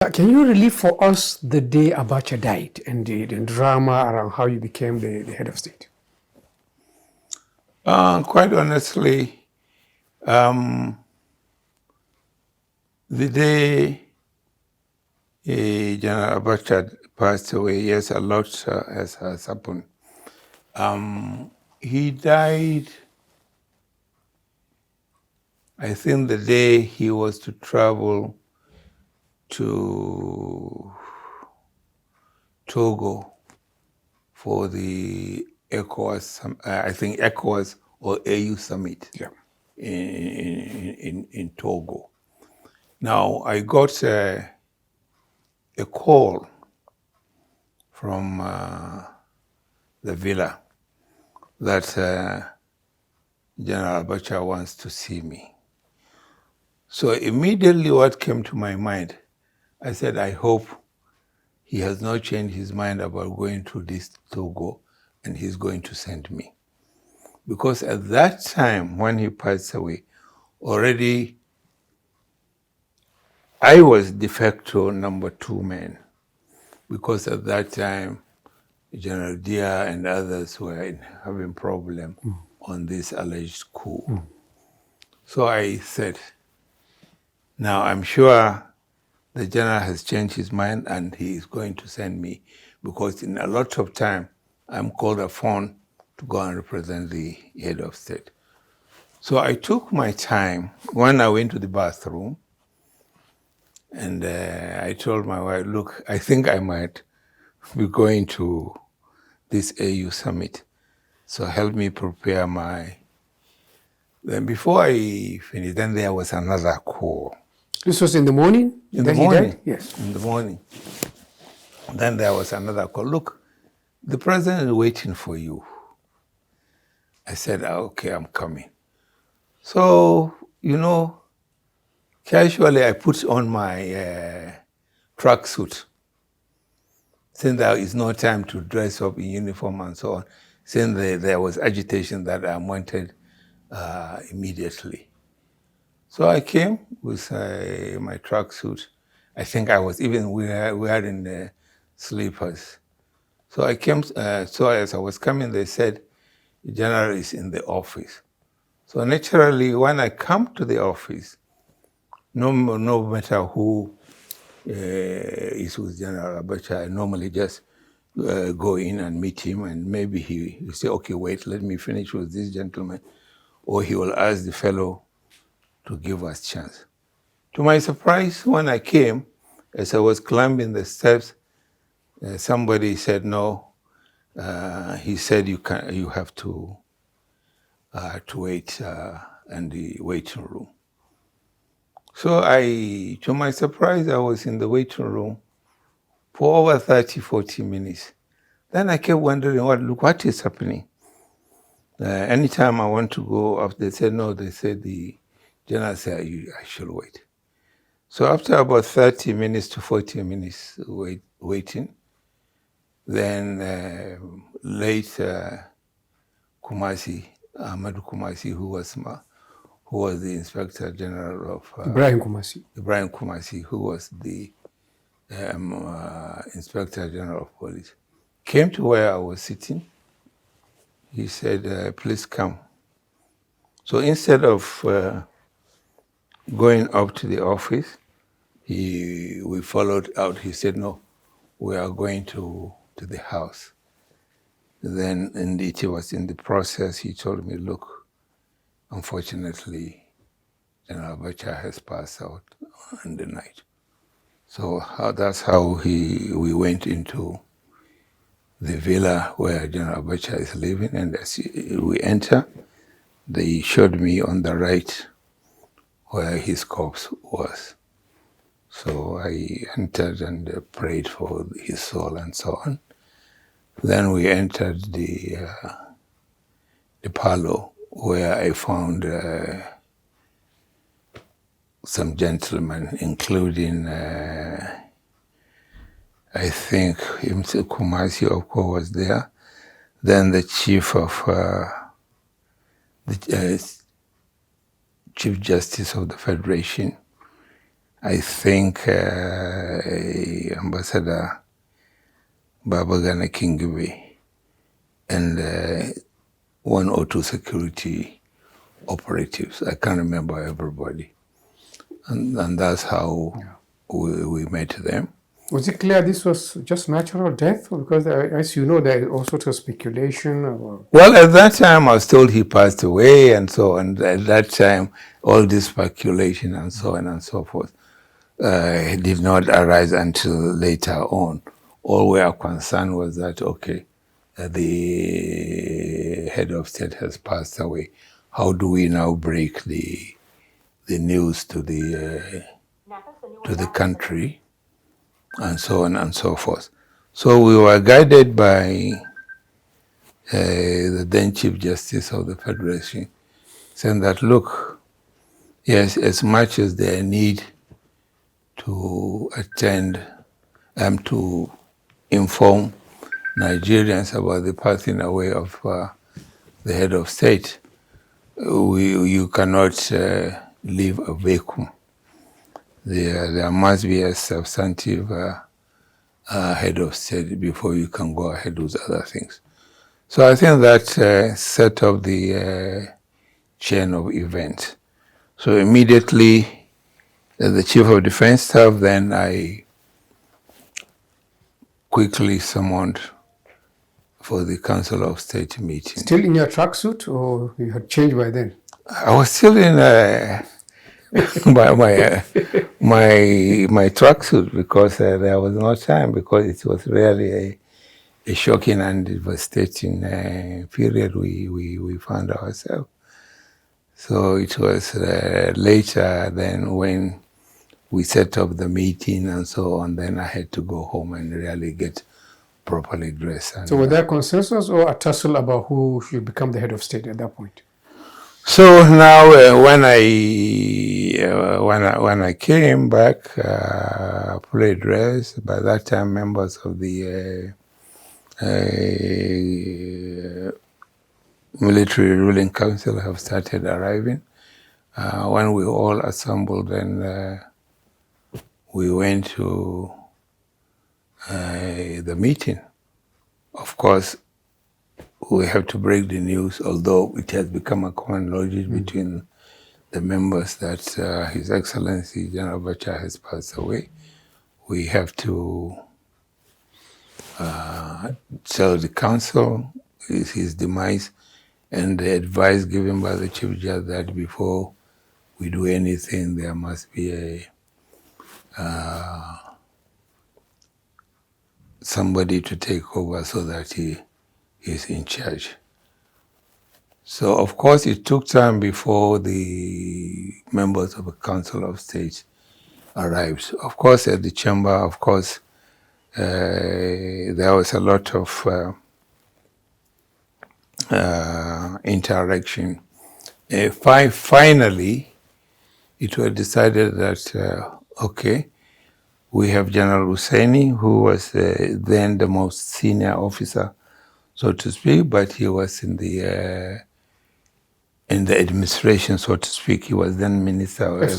Can you relive for us the day Abacha died and the drama around how you became the head of state? Quite honestly, the day General Abacha passed away, yes, a lot has happened. He died, I think, the day he was to travel to Togo for the ECOWAS, I think ECOWAS or AU summit in Togo. Now, I got a call from the villa that General Abacha wants to see me. So immediately what came to my mind, I said, I hope he has not changed his mind about going to this Togo and he's going to send me. Because at that time, when he passed away, already I was de facto number 2 man. Because at that time, General Dia and others were having problem on this alleged coup. So I said, now I'm sure the general has changed his mind and he is going to send me, because in a lot of time I'm called upon to go and represent the head of state. So I took my time when I went to the bathroom, and I told my wife, look, I think I might be going to this AU summit. So help me prepare my... Then before I finished, then there was another call. This was in the morning? In the morning? Yes. In the morning. Then there was another call. Look, the president is waiting for you. I said, okay, I'm coming. So, casually I put on my tracksuit, since there is no time to dress up in uniform and so on, since there was agitation that I wanted immediately. So I came with my tracksuit. I think I was even wearing the slippers. So I came, so as I was coming, they said, the general is in the office. So naturally, when I come to the office, no matter who is with General Abacha, I normally just go in and meet him, and maybe he will say, okay, wait, let me finish with this gentleman. Or he will ask the fellow to give us chance. To my surprise, when I came, as I was climbing the steps, somebody said, no, he said you have to wait in the waiting room. So to my surprise, I was in the waiting room for over 30, 40 minutes. Then I kept wondering, what is happening? Anytime I want to go up, they said, no, they said the general said I should wait. So after about 30 minutes to 40 minutes waiting, then late Ahmadu Kumasi, who was the Inspector General of... Ibrahim Kumasi, who was the Inspector General of Police, came to where I was sitting. He said, please come. So instead of going up to the office, we followed out. He said, no, we are going to the house. Then indeed he was in the process. He told me, look, unfortunately, General Abacha has passed out in the night. So that's how we went into the villa where General Abacha is living. And as we enter, they showed me on the right where his corpse was. So I entered and prayed for his soul and so on. Then we entered the parlor where I found some gentlemen, including, I think, Kumasi, of course, was there. Then the chief of the Chief Justice of the Federation, I think Ambassador Babagana Kingibe and one or two security operatives. I can't remember everybody. And that's how we met them. Was it clear this was just natural death? Because as you know, there is all sorts of speculation. Well, at that time, I was told he passed away and so on. At that time, all this speculation and so on and so forth did not arise until later on. All we are concerned was that, okay, the head of state has passed away. How do we now break the news to the country, and so on and so forth? So we were guided by the then Chief Justice of the Federation, saying that, look, yes, as much as there need to attend and to inform Nigerians about the passing away of the head of state, you cannot leave a vacuum. There must be a substantive head of state before you can go ahead with other things. So I think that set up the chain of events. So immediately, as the Chief of Defense Staff, then I quickly summoned for the Council of State meeting. Still in your tracksuit, or you had changed by then? I was still in my tracksuit because there was no time, because it was really a shocking and devastating period we found ourselves. So it was later then when we set up the meeting and so on, then I had to go home and really get properly dressed. And, so was there consensus or a tussle about who should become the head of state at that point? So now when I came back, fully dressed, by that time members of the military ruling council have started arriving. When we all assembled, then we went to the meeting. Of course, we have to break the news, although it has become a common knowledge between the members that His Excellency General Abacha has passed away. We have to tell the council his demise, and the advice given by the Chief Judge that before we do anything, there must be somebody to take over so that he is in charge. So, of course, it took time before the members of the Council of State arrived. Of course, at the chamber, of course, there was a lot of interaction. Finally, it was decided that, okay, we have General Husseini, who was then the most senior officer, so to speak, but he was in the administration, so to speak. He was then Minister of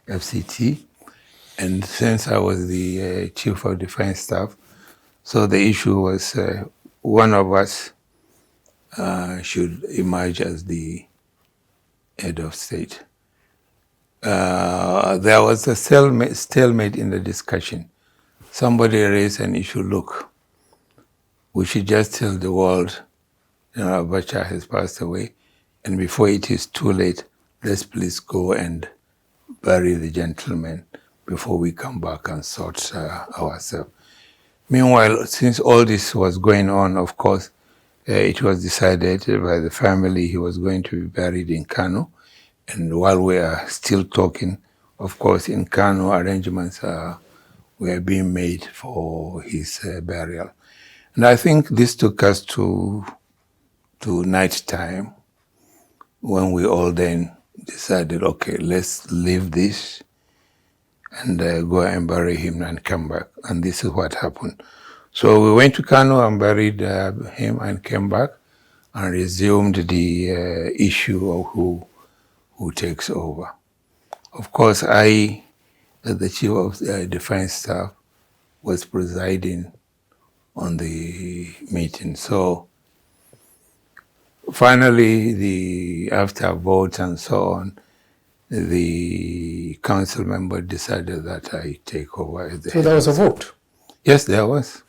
FCT. And since I was the Chief of Defense Staff, so the issue was one of us should emerge as the head of state. There was a stalemate in the discussion. Somebody raised an issue, look, we should just tell the world, Abacha has passed away, and before it is too late, let's please go and bury the gentleman before we come back and sort ourselves. Meanwhile, since all this was going on, of course, it was decided by the family he was going to be buried in Kano. And while we are still talking, of course, in Kano, arrangements were being made for his burial. And I think this took us to night time, when we all then decided, okay, let's leave this and go and bury him and come back. And this is what happened. So we went to Kano and buried him and came back and resumed the issue of who takes over. Of course, I the Chief of Defense Staff was presiding on the meeting. So finally, after a vote and so on, the council member decided that I take over. So there was a vote? Yes, there was.